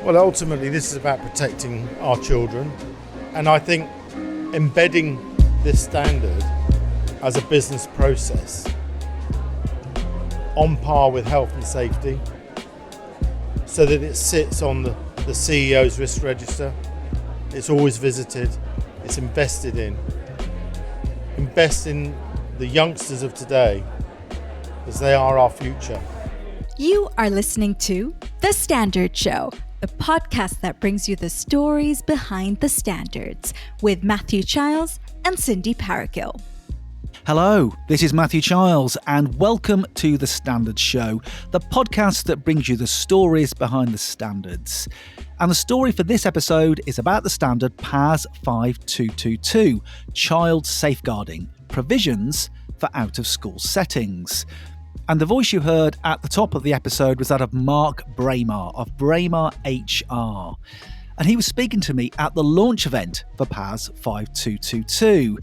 Well, ultimately, this is about protecting our children, and I think embedding this standard as a business process on par with health and safety, so that it sits on the CEO's risk register, it's always visited, it's invested in. Invest in the youngsters of today, as they are our future. You are listening to The Standard Show, the podcast that brings you the stories behind the standards, with Matthew Childs and Cindy Parakill. Hello, this is Matthew Childs, and welcome to The Standard Show, the podcast that brings you the stories behind the standards. And the story for this episode is about the standard PAS 5222, Child Safeguarding, Provisions for Out-of-School Settings. And the voice you heard at the top of the episode was that of Mark Bramah of Bramah HR. And he was speaking to me at the launch event for PAS 5222.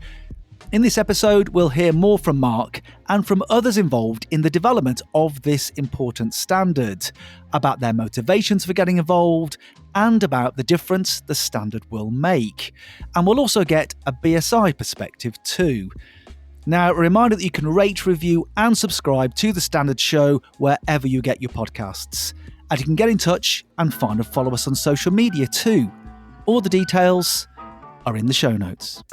In this episode, we'll hear more from Mark and from others involved in the development of this important standard, about their motivations for getting involved and about the difference the standard will make. And we'll also get a BSI perspective too. Now, a reminder that you can rate, review and subscribe to The Standard Show wherever you get your podcasts. And you can get in touch and find and follow us on social media too. All the details are in the show notes.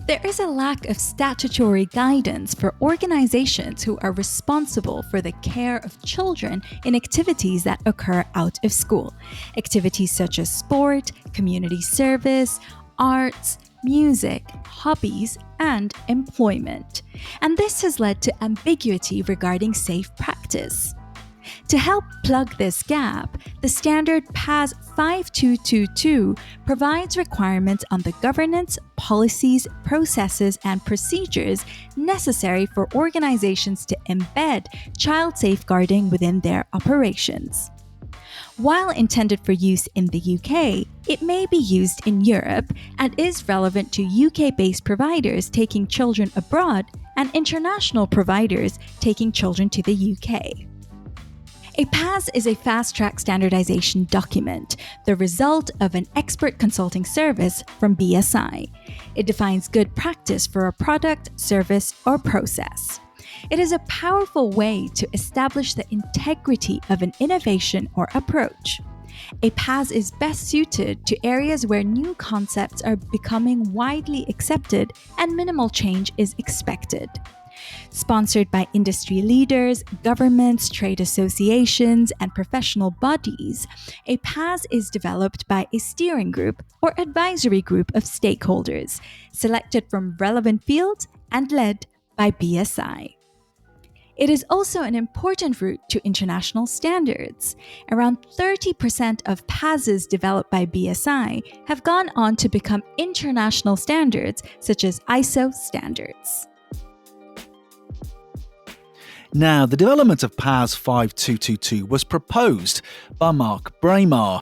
There is a lack of statutory guidance for organizations who are responsible for the care of children in activities that occur out of school. Activities such as sport, community service, arts, music, hobbies, and employment. And this has led to ambiguity regarding safe practice. To help plug this gap, the standard PAS 5222 provides requirements on the governance, policies, processes, and procedures necessary for organizations to embed child safeguarding within their operations. While intended for use in the UK, it may be used in Europe and is relevant to UK-based providers taking children abroad and international providers taking children to the UK. A PAS is a fast-track standardization document, the result of an expert consulting service from BSI. It defines good practice for a product, service, or process. It is a powerful way to establish the integrity of an innovation or approach. A PAS is best suited to areas where new concepts are becoming widely accepted and minimal change is expected. Sponsored by industry leaders, governments, trade associations, and professional bodies, a PAS is developed by a steering group or advisory group of stakeholders, selected from relevant fields and led by BSI. It is also an important route to international standards. Around 30% of PASs developed by BSI have gone on to become international standards, such as ISO standards. Now, the development of PAS 5222 was proposed by Mark Bramah.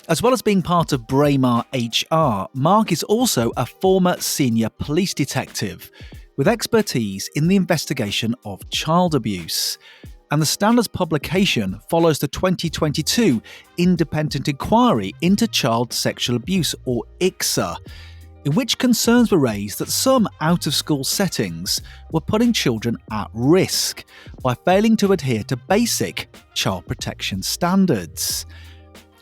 As well as being part of Bramah HR, Mark is also a former senior police detective with expertise in the investigation of child abuse. And the standards publication follows the 2022 Independent Inquiry into Child Sexual Abuse, or ICSA, in which concerns were raised that some out-of-school settings were putting children at risk by failing to adhere to basic child protection standards.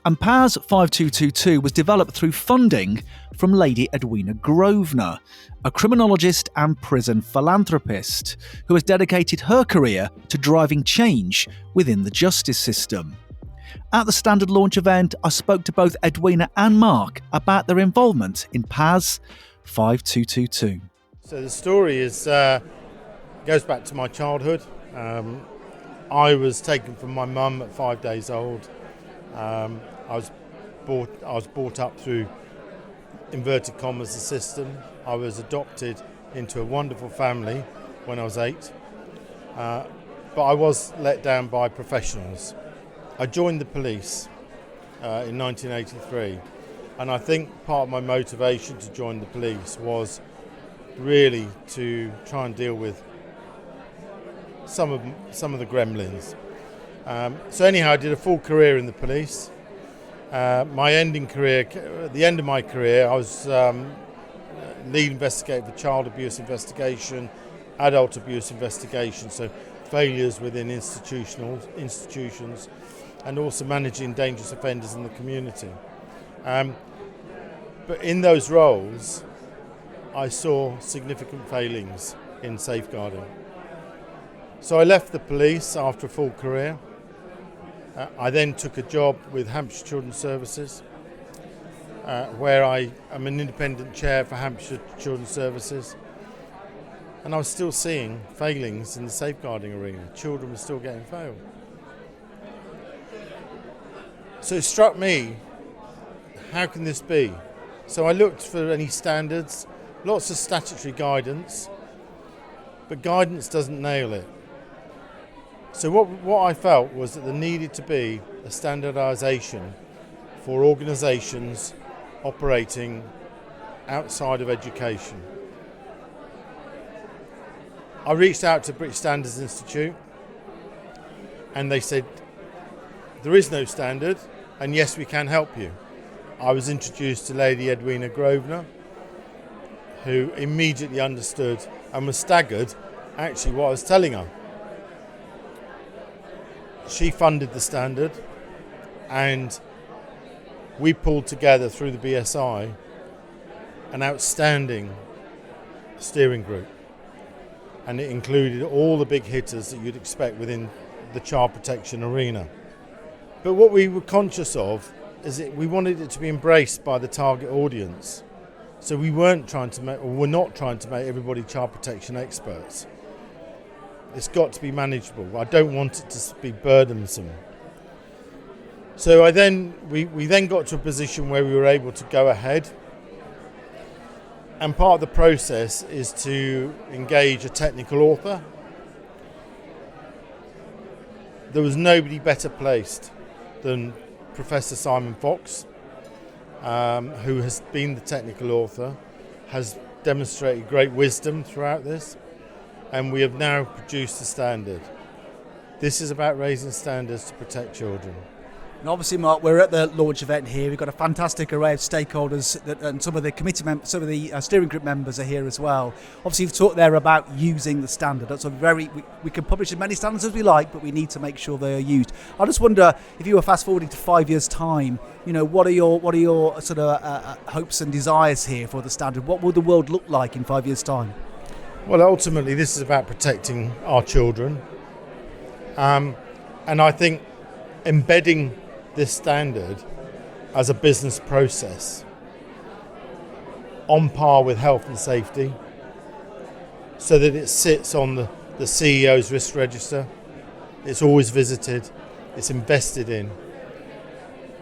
And PAS 5222 was developed through funding from Lady Edwina Grosvenor, a criminologist and prison philanthropist who has dedicated her career to driving change within the justice system. At the standard launch event, I spoke to both Edwina and Mark about their involvement in PAS 5222. So the story goes back to my childhood. I was taken from my mum at 5 days old. I was brought up through inverted commas the system. I was adopted into a wonderful family when I was 8, but I was let down by professionals. I joined the police in 1983, and I think part of my motivation to join the police was really to try and deal with some of the gremlins. So anyhow, I did a full career in the police. My ending career, at the end of my career, I was lead investigator for child abuse investigation, adult abuse investigation, so failures within institutions, and also managing dangerous offenders in the community. But in those roles, I saw significant failings in safeguarding. So I left the police after a full career. I then took a job with Hampshire Children's Services, where I am an independent chair for Hampshire Children's Services. And I was still seeing failings in the safeguarding arena. Children were still getting failed. So it struck me, how can this be? So I looked for any standards, lots of statutory guidance, but guidance doesn't nail it. So what I felt was that there needed to be a standardisation for organisations operating outside of education. I reached out to British Standards Institute and they said, there is no standard and yes, we can help you. I was introduced to Lady Edwina Grosvenor, who immediately understood and was staggered actually what I was telling her. She funded the standard and we pulled together through the BSI an outstanding steering group, and it included all the big hitters that you'd expect within the child protection arena. But what we were conscious of is that we wanted it to be embraced by the target audience. So we weren't trying to make, or we're not trying to make everybody child protection experts. It's got to be manageable. I don't want it to be burdensome. So we then got to a position where we were able to go ahead. And part of the process is to engage a technical author. There was nobody better placed than Professor Simon Fox, who has been the technical author, has demonstrated great wisdom throughout this, and we have now produced a standard. This is about raising standards to protect children. And obviously, Mark, we're at the launch event here. We've got a fantastic array of stakeholders, and some of the committee members, some of the steering group members are here as well. Obviously, you've talked there about using the standard. That's we can publish as many standards as we like, but we need to make sure they are used. I just wonder, if you were fast forwarding to 5 years' time, what are your sort of hopes and desires here for the standard? What will the world look like in 5 years' time? Well, ultimately, this is about protecting our children, and I think embedding this standard as a business process on par with health and safety, so that it sits on the CEO's risk register, it's always visited, it's invested in.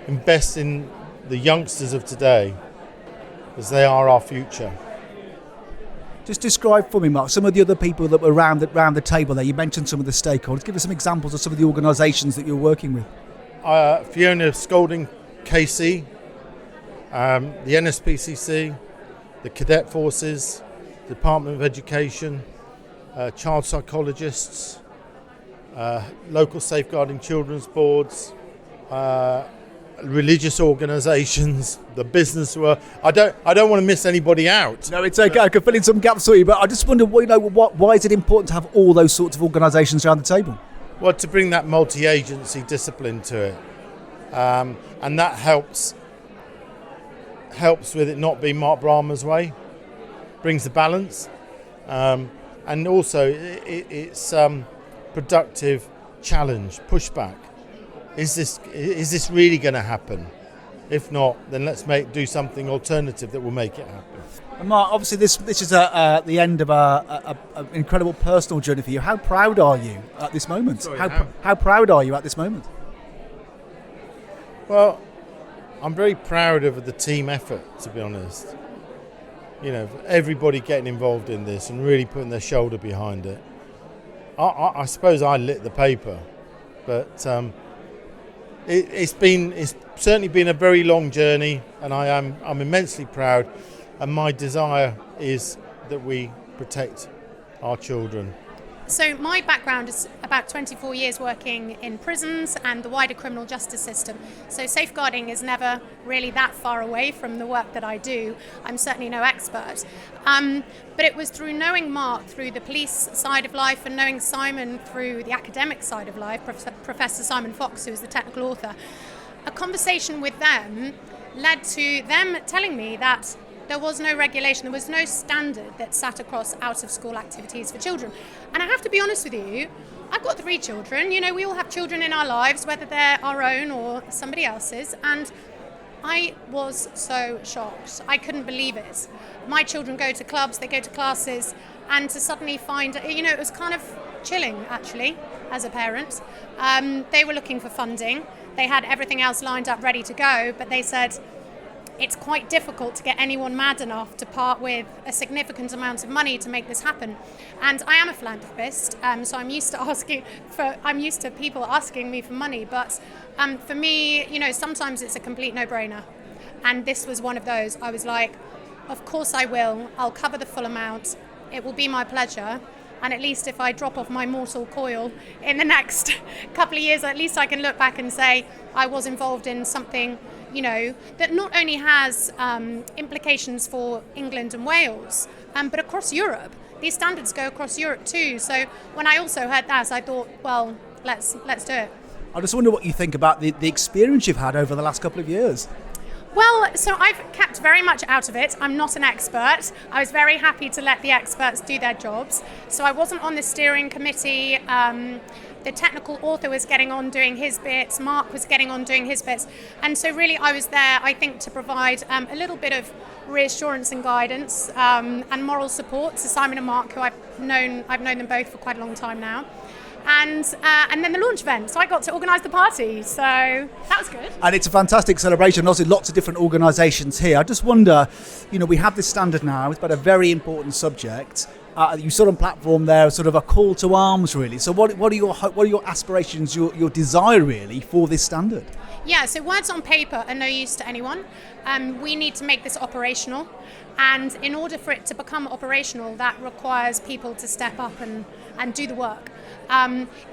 Invest in the youngsters of today, as they are our future. Just describe for me, Mark, some of the other people that were around the table there. You mentioned some of the stakeholders. Give us some examples of some of the organisations that you're working with. Fiona Scolding, KC, the NSPCC, the Cadet Forces, Department of Education, child psychologists, local safeguarding children's boards, religious organisations, the business world. I don't want to miss anybody out. No, it's okay. I can fill in some gaps for you, but I just wonder, why is it important to have all those sorts of organisations around the table? Well, to bring that multi-agency discipline to it, and that helps with it not being Mark Bramah's way, brings the balance, and also it's productive challenge, pushback. Is this really going to happen? If not, then let's do something alternative that will make it happen. And Mark, obviously this is the end of an incredible personal journey for you. How proud are you at this moment? Sorry, how proud are you at this moment? Well, I'm very proud of the team effort, to be honest. Everybody getting involved in this and really putting their shoulder behind it. I suppose I lit the paper, but it's certainly been a very long journey, and I'm immensely proud. And my desire is that we protect our children. So my background is about 24 years working in prisons and the wider criminal justice system. So safeguarding is never really that far away from the work that I do. I'm certainly no expert. But it was through knowing Mark through the police side of life and knowing Simon through the academic side of life, Professor Simon Fox, who is the technical author. A conversation with them led to them telling me that there was no regulation, there was no standard that sat across out-of-school activities for children. And I have to be honest with you, I've got 3 children. You know, we all have children in our lives, whether they're our own or somebody else's. And I was so shocked. I couldn't believe it. My children go to clubs, they go to classes, and to suddenly find, you know, it was kind of chilling, actually, as a parent. They were looking for funding. They had everything else lined up, ready to go, but they said, it's quite difficult to get anyone mad enough to part with a significant amount of money to make this happen. And I am a philanthropist, so I'm used to people asking me for money. But for me, you know, sometimes it's a complete no-brainer. And this was one of those. I was like, of course I will. I'll cover the full amount. It will be my pleasure. And at least if I drop off my mortal coil in the next couple of years, at least I can look back and say I was involved in something, you know, that not only has implications for England and Wales, but across Europe. These standards go across Europe too. So when I also heard that, I thought, well, let's do it. I just wonder what you think about the experience you've had over the last couple of years. Well, so I've kept very much out of it. I'm not an expert. I was very happy to let the experts do their jobs. So I wasn't on the steering committee. The technical author was getting on doing his bits. Mark was getting on doing his bits. And so really I was there, I think, to provide a little bit of reassurance and guidance and moral support to Simon and Mark, who I've known them both for quite a long time now. And then the launch event. So I got to organise the party. So that was good. And it's a fantastic celebration. Obviously, lots of different organisations here. I just wonder, you know, we have this standard now. It's about a very important subject. You saw on platform there sort of a call to arms, really. So what are your aspirations, your desire, really, for this standard? Yeah, so words on paper are no use to anyone. We need to make this operational. And in order for it to become operational, that requires people to step up and do the work.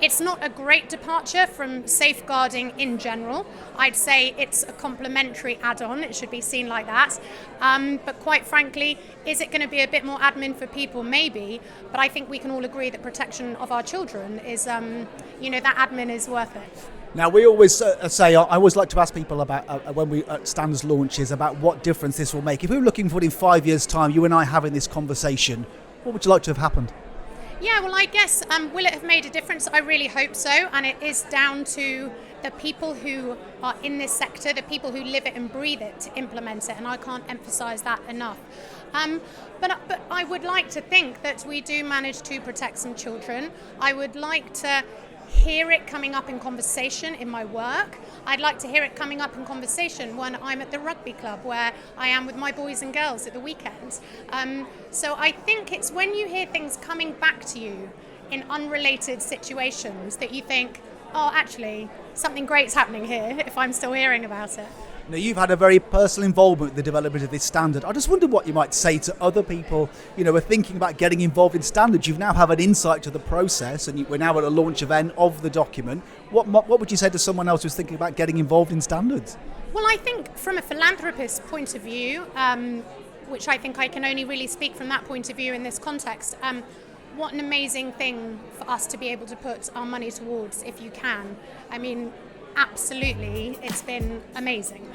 It's not a great departure from safeguarding in general. I'd say it's a complementary add-on. It should be seen like that. But quite frankly, is it going to be a bit more admin for people? Maybe. But I think we can all agree that protection of our children is, that admin is worth it. Now, we always say, I always like to ask people about when we at standards launches about what difference this will make. If we were looking for it in 5 years' time, you and I having this conversation, what would you like to have happened? Yeah, well, I guess, will it have made a difference? I really hope so. And it is down to the people who are in this sector, the people who live it and breathe it, to implement it. And I can't emphasise that enough. But I would like to think that we do manage to protect some children. I would like to hear it coming up in conversation in my work. I'd like to hear it coming up in conversation when I'm at the rugby club, where I am with my boys and girls at the weekend. So I think it's when you hear things coming back to you in unrelated situations that you think, oh, actually, something great's happening here, if I'm still hearing about it. Now, you've had a very personal involvement with the development of this standard. I just wonder what you might say to other people, who are thinking about getting involved in standards. You now have an insight to the process, and we're now at a launch event of the document. What would you say to someone else who's thinking about getting involved in standards? Well, I think from a philanthropist's point of view, which I think I can only really speak from that point of view in this context, what an amazing thing for us to be able to put our money towards, if you can. I mean, absolutely, it's been amazing.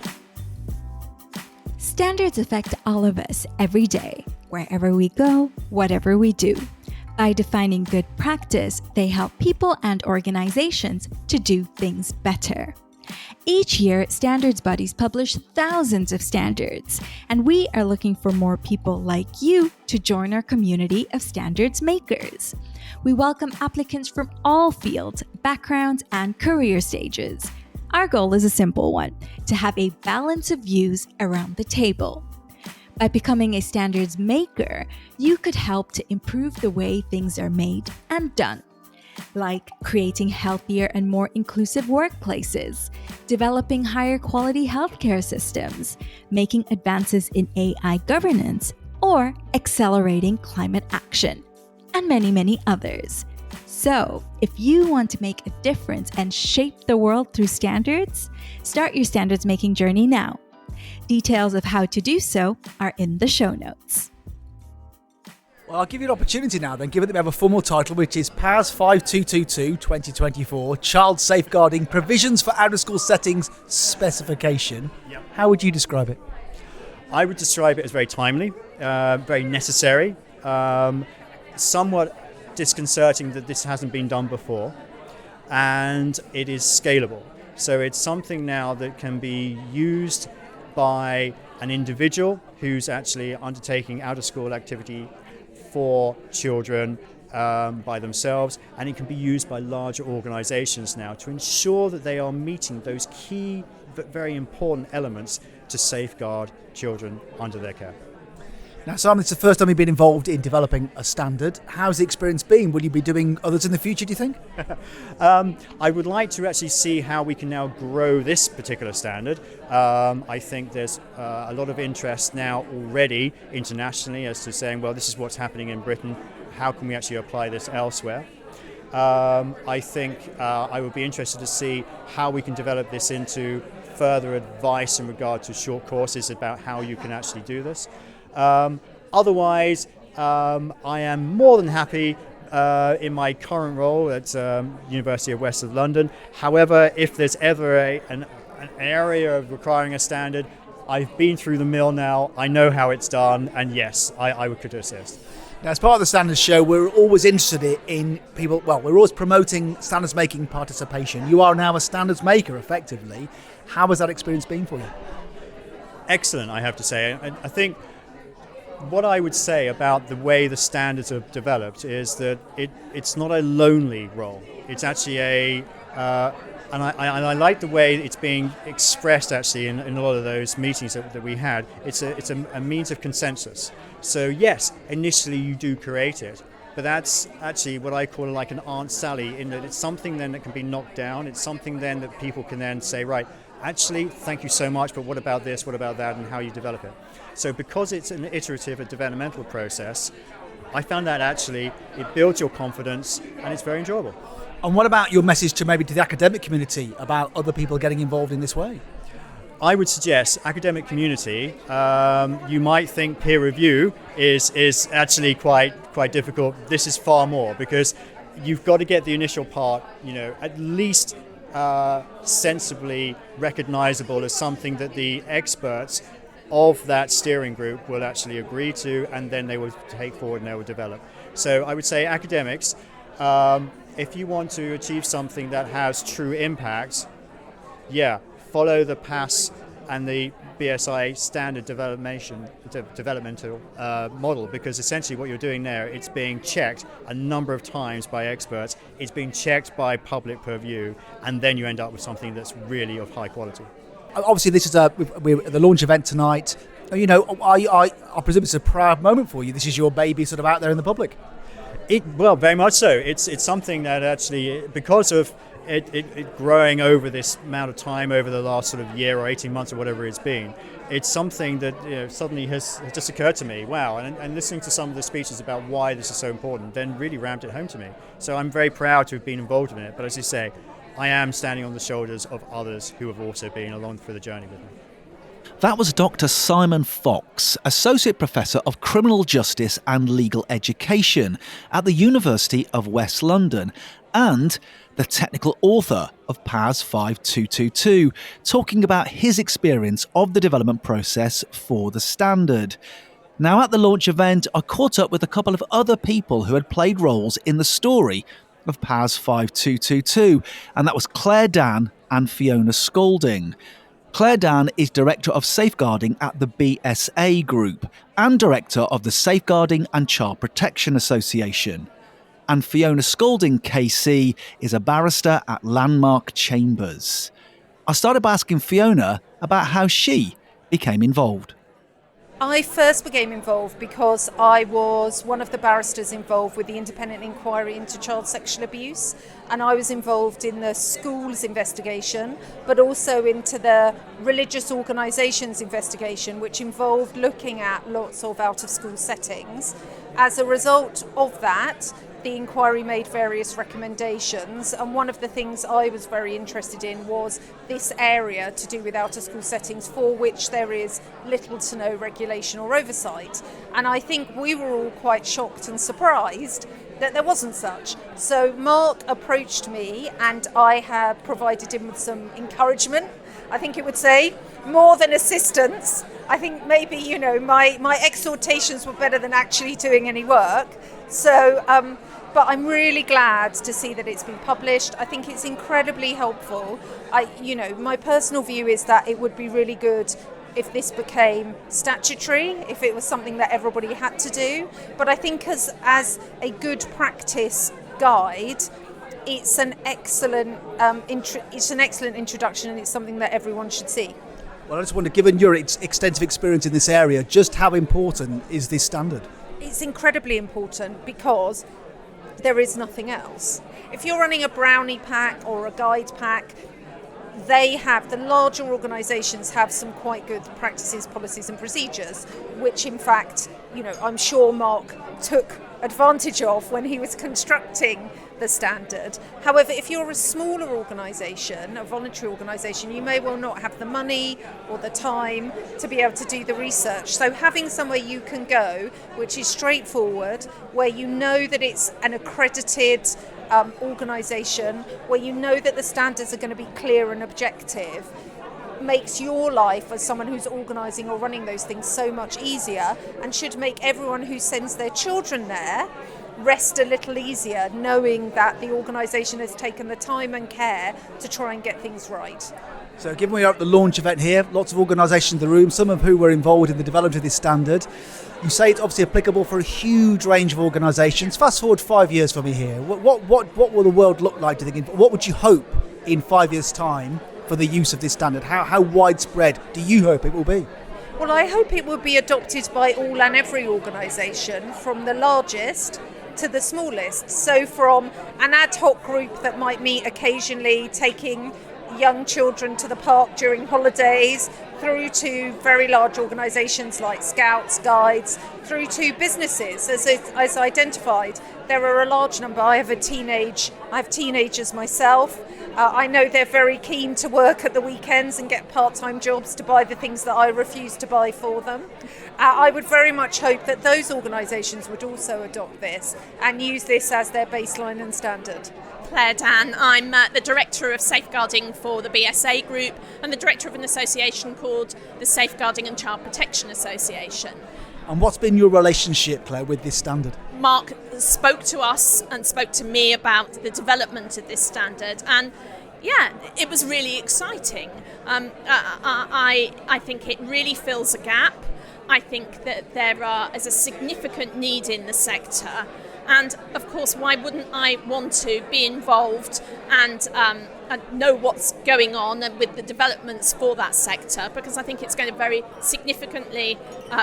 Standards affect all of us every day, wherever we go, whatever we do. By defining good practice, they help people and organizations to do things better. Each year, standards bodies publish thousands of standards, and we are looking for more people like you to join our community of standards makers. We welcome applicants from all fields, backgrounds, and career stages. Our goal is a simple one: to have a balance of views around the table. By becoming a standards maker, you could help to improve the way things are made and done, like creating healthier and more inclusive workplaces, developing higher quality healthcare systems, making advances in AI governance, or accelerating climate action, and many, many others. So, if you want to make a difference and shape the world through standards, start your standards making journey now. Details of how to do so are in the show notes. Well, I'll give you an opportunity now then, given that we have a formal title, which is PAS 5222 2024, Child Safeguarding Provisions for Out-of-School Settings Specification. Yep. How would you describe it? I would describe it as very timely, very necessary, somewhat disconcerting that this hasn't been done before, and it is scalable. So it's something now that can be used by an individual who's actually undertaking out-of-school activity for children by themselves, and it can be used by larger organisations now to ensure that they are meeting those key but very important elements to safeguard children under their care. Now, Simon, it's the first time you've been involved in developing a standard. How's the experience been? Will you be doing others in the future, do you think? I would like to actually see how we can now grow this particular standard. I think there's a lot of interest now already internationally as to saying, well, this is what's happening in Britain. How can we actually apply this elsewhere? I think I would be interested to see how we can develop this into further advice in regard to short courses about how you can actually do this. Otherwise, I am more than happy in my current role at University of West of London. However, if there's ever an area of requiring a standard, I've been through the mill now, I know how it's done, and yes, I could assist. Now, as part of the Standards Show, we're always interested in people, well, we're always promoting standards making participation. You are now a standards maker, effectively. How has that experience been for you? Excellent, I have to say. I think what I would say about the way the standards are developed is that it's not a lonely role. It's actually and I like the way it's being expressed actually in a lot of those meetings that we had. It's a means of consensus. So yes, initially you do create it, but that's actually what I call like an Aunt Sally, in that it's something then that can be knocked down. It's something then that people can then say, right, actually, thank you so much, but what about this, what about that, and how you develop it. So because it's an iterative, a developmental process, I found that actually it builds your confidence and it's very enjoyable. And what about your message to maybe to the academic community about other people getting involved in this way? I would suggest academic community, you might think peer review is actually quite difficult. This is far more, because you've got to get the initial part, at least sensibly recognizable as something that the experts of that steering group will actually agree to, and then they will take forward and they will develop. So I would say academics, if you want to achieve something that has true impact, follow the PAS and the BSI standard developmental model, because essentially what you're doing there, it's being checked a number of times by experts, it's being checked by public purview, and then you end up with something that's really of high quality. Obviously, this is we're at the launch event tonight. I presume it's a proud moment for you. This is your baby sort of out there in the public. Well, very much so. It's something that actually, because of it growing over this amount of time, over the last sort of year or 18 months or whatever it's been, it's something that suddenly has just occurred to me. Wow, and listening to some of the speeches about why this is so important then really rammed it home to me. So I'm very proud to have been involved in it. But as you say, I am standing on the shoulders of others who have also been along for the journey with me. That was Dr. Simon Fox, Associate Professor of Criminal Justice and Legal Education at the University of West London, and the technical author of PAS 5222, talking about his experience of the development process for the standard. Now, at the launch event, I caught up with a couple of other people who had played roles in the story of PAS 5222, and that was Claire Dan and Fiona Scalding. Claire Dan is Director of Safeguarding at the BSA Group and Director of the Safeguarding and Child Protection Association. And Fiona Scalding KC is a barrister at Landmark Chambers. I started by asking Fiona about how she became involved. I first became involved because I was one of the barristers involved with the independent inquiry into child sexual abuse, and I was involved in the schools investigation, but also into the religious organisations investigation, which involved looking at lots of out-of-school settings. As a result of that, the inquiry made various recommendations, and one of the things I was very interested in was this area to do with out-of-school settings for which there is little to no regulation or oversight. And I think we were all quite shocked and surprised that there wasn't such. So Mark approached me, and I have provided him with some encouragement, I think it would say, more than assistance. I think maybe, you know, my exhortations were better than actually doing any work. So, but I'm really glad to see that it's been published. I think it's incredibly helpful. My personal view is that it would be really good if this became statutory, if it was something that everybody had to do. But I think as a good practice guide, it's an excellent introduction, and it's something that everyone should see. Well, I just wonder, given your extensive experience in this area, just how important is this standard? It's incredibly important because there is nothing else. If you're running a brownie pack or a guide pack, the larger organisations have some quite good practices, policies and procedures, which in fact, you know, I'm sure Mark took advantage of when he was constructing the standard. However, if you're a smaller organisation, a voluntary organisation, you may well not have the money or the time to be able to do the research. So having somewhere you can go, which is straightforward, where you know that it's an accredited organisation, where you know that the standards are going to be clear and objective, makes your life as someone who's organising or running those things so much easier, and should make everyone who sends their children there rest a little easier, knowing that the organisation has taken the time and care to try and get things right. So given we are at the launch event here, lots of organisations in the room, some of who were involved in the development of this standard, you say it's obviously applicable for a huge range of organisations. Fast forward 5 years from here, what will the world look like, do you think? What would you hope in 5 years' time for the use of this standard? How widespread do you hope it will be? Well, I hope it will be adopted by all and every organisation, from the largest to the smallest. So from an ad hoc group that might meet occasionally taking young children to the park during holidays, through to very large organisations like Scouts, Guides, through to businesses. As identified, there are a large number. I have teenagers myself. I know they're very keen to work at the weekends and get part-time jobs to buy the things that I refuse to buy for them. I would very much hope that those organisations would also adopt this and use this as their baseline and standard. Claire Dan. I'm the Director of Safeguarding for the BSA Group and the Director of an association called the Safeguarding and Child Protection Association. And what's been your relationship, Claire, with this standard? Mark spoke to us and spoke to me about the development of this standard, and yeah, it was really exciting. I think it really fills a gap. I think that there is a significant need in the sector. And of course, why wouldn't I want to be involved and know what's going on with the developments for that sector? Because I think it's going to very significantly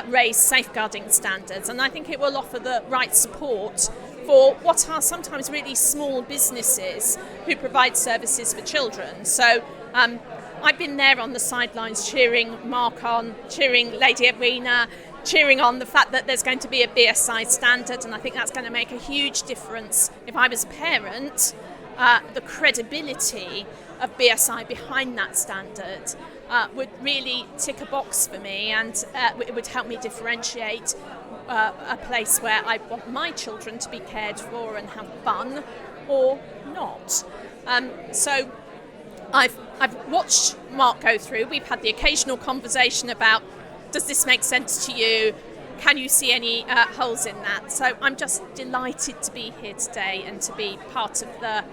raise safeguarding standards, and I think it will offer the right support for what are sometimes really small businesses who provide services for children. So I've been there on the sidelines cheering Mark on, cheering Lady Edwina, cheering on the fact that there's going to be a BSI standard, and I think that's going to make a huge difference. If I was a parent, the credibility of BSI behind that standard would really tick a box for me, and it would help me differentiate a place where I want my children to be cared for and have fun or not. So I've watched Mark go through. We've had the occasional conversation about, does this make sense to you? Can you see any holes in that? So I'm just delighted to be here today and to be part of the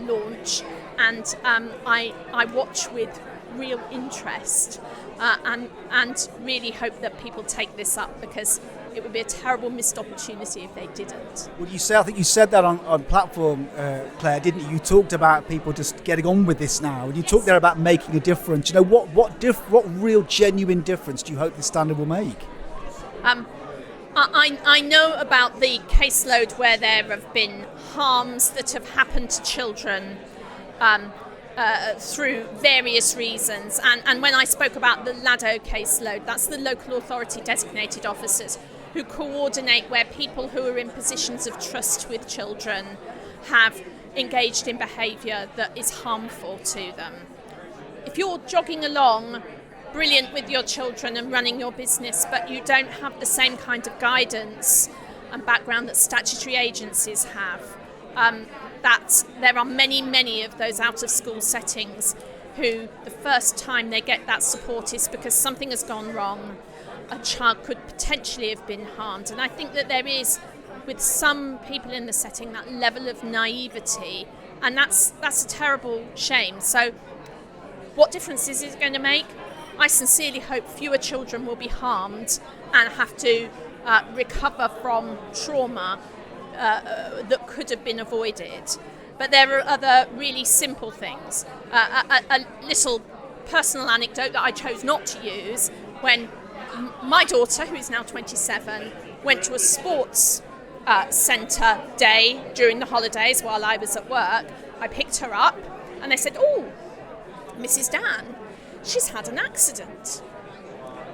launch. And I watch with real interest and really hope that people take this up, because it would be a terrible missed opportunity if they didn't. Well, I think you said that on platform, Claire, didn't you? You talked about people just getting on with this now, and you talked there about making a difference. You know, what real genuine difference do you hope the standard will make? I know about the caseload where there have been harms that have happened to children through various reasons, and when I spoke about the LADO caseload, that's the local authority designated officers who coordinate where people who are in positions of trust with children have engaged in behaviour that is harmful to them. If you're jogging along, brilliant with your children and running your business, but you don't have the same kind of guidance and background that statutory agencies have, that there are many of those out-of-school settings who the first time they get that support is because something has gone wrong. A child could potentially have been harmed. And I think that there is, with some people in the setting, that level of naivety, and that's a terrible shame. So what difference is it going to make? I sincerely hope fewer children will be harmed and have to recover from trauma that could have been avoided. But there are other really simple things. A little personal anecdote that I chose not to use: when my daughter, who is now 27, went to a sports centre day during the holidays while I was at work, I picked her up and they said, "Oh, Mrs. Dan, she's had an accident."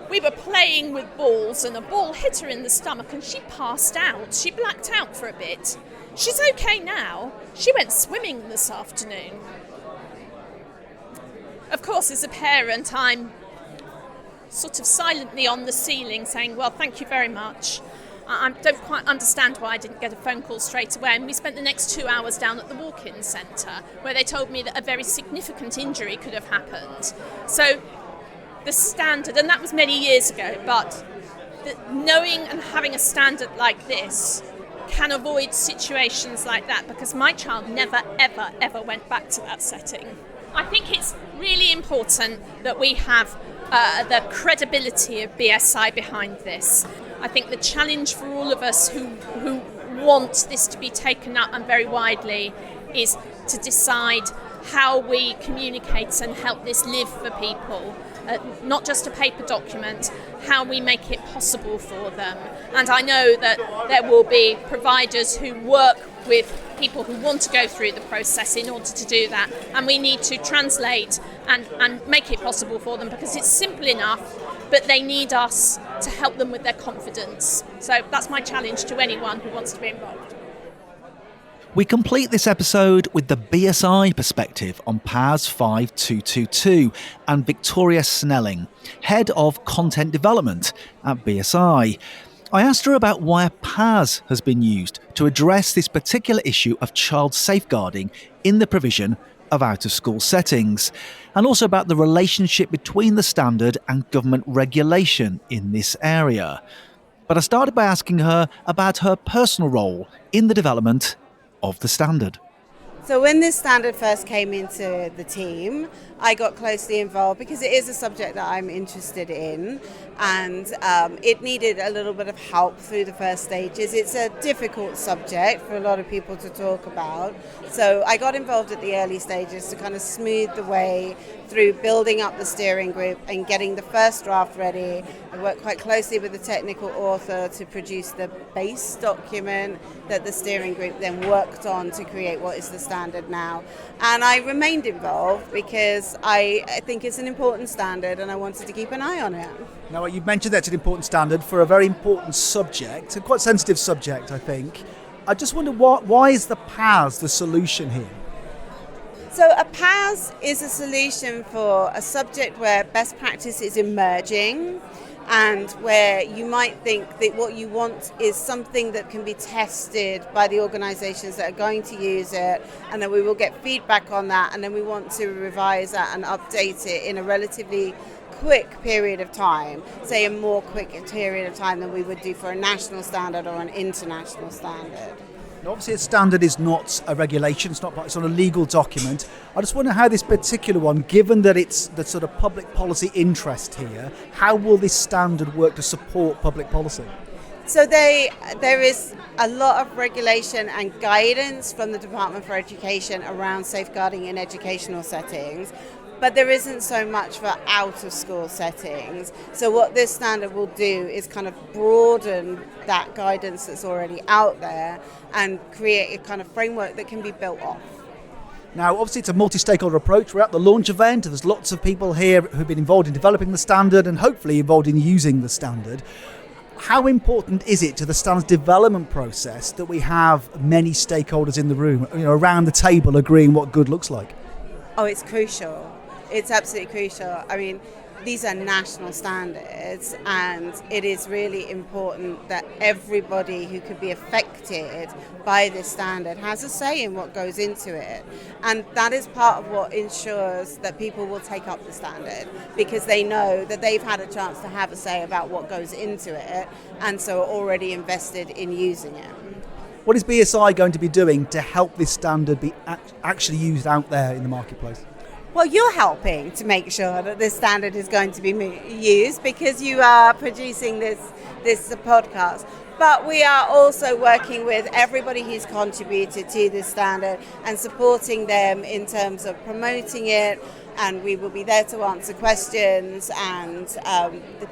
We were playing with balls and a ball hit her in the stomach and she passed out. She blacked out for a bit. She's okay now. She went swimming this afternoon. Of course, as a parent, I'm sort of silently on the ceiling saying, well, thank you very much. I don't quite understand why I didn't get a phone call straight away. And we spent the next 2 hours down at the walk-in centre where they told me that a very significant injury could have happened. So the standard, and that was many years ago, but knowing and having a standard like this can avoid situations like that, because my child never, ever went back to that setting. I think it's really important that we have the credibility of BSI behind this. I think the challenge for all of us who want this to be taken up and very widely is to decide how we communicate and help this live for people. Not just a paper document, how we make it possible for them. And I know that there will be providers who work with people who want to go through the process in order to do that, and we need to translate and make it possible for them, because it's simple enough, but they need us to help them with their confidence. So that's my challenge to anyone who wants to be involved. We complete this episode with the BSI perspective on PAS 5222 and Victoria Snelling, Head of Content Development at BSI. I asked her about why a PAS has been used to address this particular issue of child safeguarding in the provision of out-of-school settings, and also about the relationship between the standard and government regulation in this area. But I started by asking her about her personal role in the development of the standard. So when this standard first came into the team, I got closely involved because it is a subject that I'm interested in, and it needed a little bit of help through the first stages. It's a difficult subject for a lot of people to talk about, so I got involved at the early stages to kind of smooth the way through building up the steering group and getting the first draft ready. I worked quite closely with the technical author to produce the base document that the steering group then worked on to create what is the standard now. And I remained involved because I think it's an important standard and I wanted to keep an eye on it. Now, you mentioned that's an important standard for a very important subject, a quite sensitive subject, I think. I just wonder, why is the PAS the solution here? So a PAS is a solution for a subject where best practice is emerging and where you might think that what you want is something that can be tested by the organisations that are going to use it, and then we will get feedback on that, and then we want to revise that and update it in a relatively quick period of time, say a more quick period of time than we would do for a national standard or an international standard. Now, obviously, a standard is not a regulation, it's not a legal document. I just wonder how this particular one, given that it's the sort of public policy interest here, how will this standard work to support public policy? So there is a lot of regulation and guidance from the Department for Education around safeguarding in educational settings, but there isn't so much for out-of-school settings. So what this standard will do is kind of broaden that guidance that's already out there and create a kind of framework that can be built off. Now, obviously, it's a multi-stakeholder approach. We're at the launch event. There's lots of people here who've been involved in developing the standard and hopefully involved in using the standard. how important is it to the standards development process that we have many stakeholders in the room, around the table agreeing what good looks like? Oh, it's crucial. It's absolutely crucial. I mean, these are national standards, and it is really important that everybody who could be affected by this standard has a say in what goes into it. And that is part of what ensures that people will take up the standard, because they know that they've had a chance to have a say about what goes into it, and so are already invested in using it. What is BSI going to be doing to help this standard be actually used out there in the marketplace? Well, you're helping to make sure that this standard is going to be used, because you are producing this podcast. But we are also working with everybody who's contributed to this standard and supporting them in terms of promoting it. And we will be there to answer questions and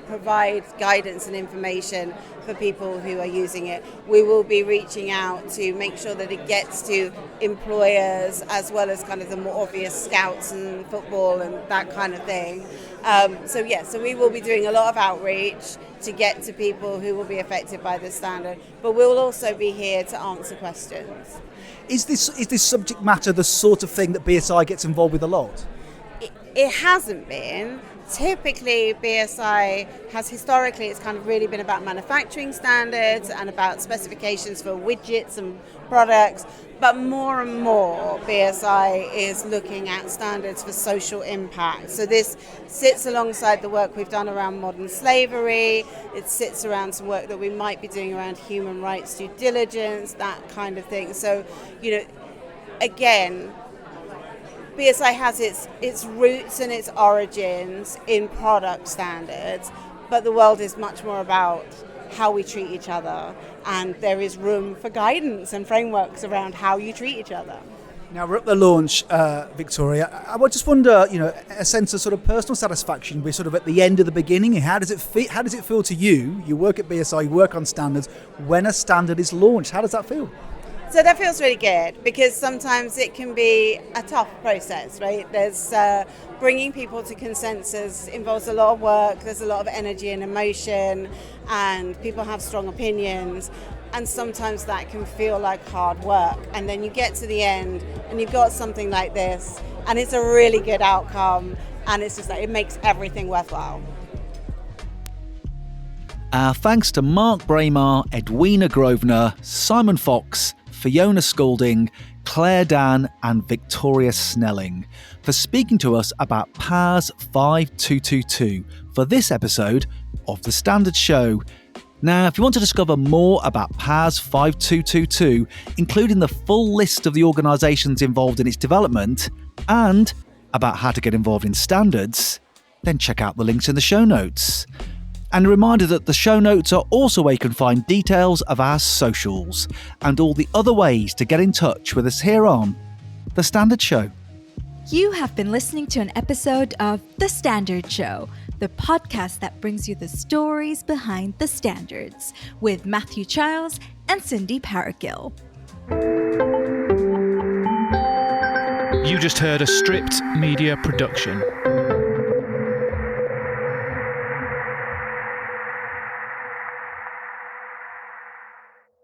provide guidance and information for people who are using it. We will be reaching out to make sure that it gets to employers, as well as kind of the more obvious scouts and football and that kind of thing. So we will be doing a lot of outreach to get to people who will be affected by this standard. But we'll also be here to answer questions. Is this subject matter the sort of thing that BSI gets involved with a lot? It hasn't been. Typically, BSI has historically, it's kind of really been about manufacturing standards and about specifications for widgets and products, but more and more BSI is looking at standards for social impact. So this sits alongside the work we've done around modern slavery. It sits around some work that we might be doing around human rights due diligence, that kind of thing. So, again, BSI has its roots and its origins in product standards, but the world is much more about how we treat each other, and there is room for guidance and frameworks around how you treat each other. Now we're at the launch, Victoria. I would just wonder, a sense of sort of personal satisfaction. We're sort of at the end of the beginning. How does it feel to you? You work at BSI, you work on standards. When a standard is launched, how does that feel? So that feels really good, because sometimes it can be a tough process, right? There's bringing people to consensus involves a lot of work, there's a lot of energy and emotion, and people have strong opinions, and sometimes that can feel like hard work. And then you get to the end and you've got something like this, and it's a really good outcome, and it's just like, it makes everything worthwhile. Our thanks to Mark Bramah, Edwina Grosvenor, Simon Fox, Fiona Scalding, Claire Dan and Victoria Snelling for speaking to us about PAS 5222 for this episode of The Standard Show. Now, if you want to discover more about PAS 5222, including the full list of the organisations involved in its development and about how to get involved in standards, then check out the links in the show notes. And a reminder that the show notes are also where you can find details of our socials and all the other ways to get in touch with us here on The Standard Show. You have been listening to an episode of The Standard Show, the podcast that brings you the stories behind the standards, with Matthew Childs and Cindy Paragill. You just heard a Stripped Media production.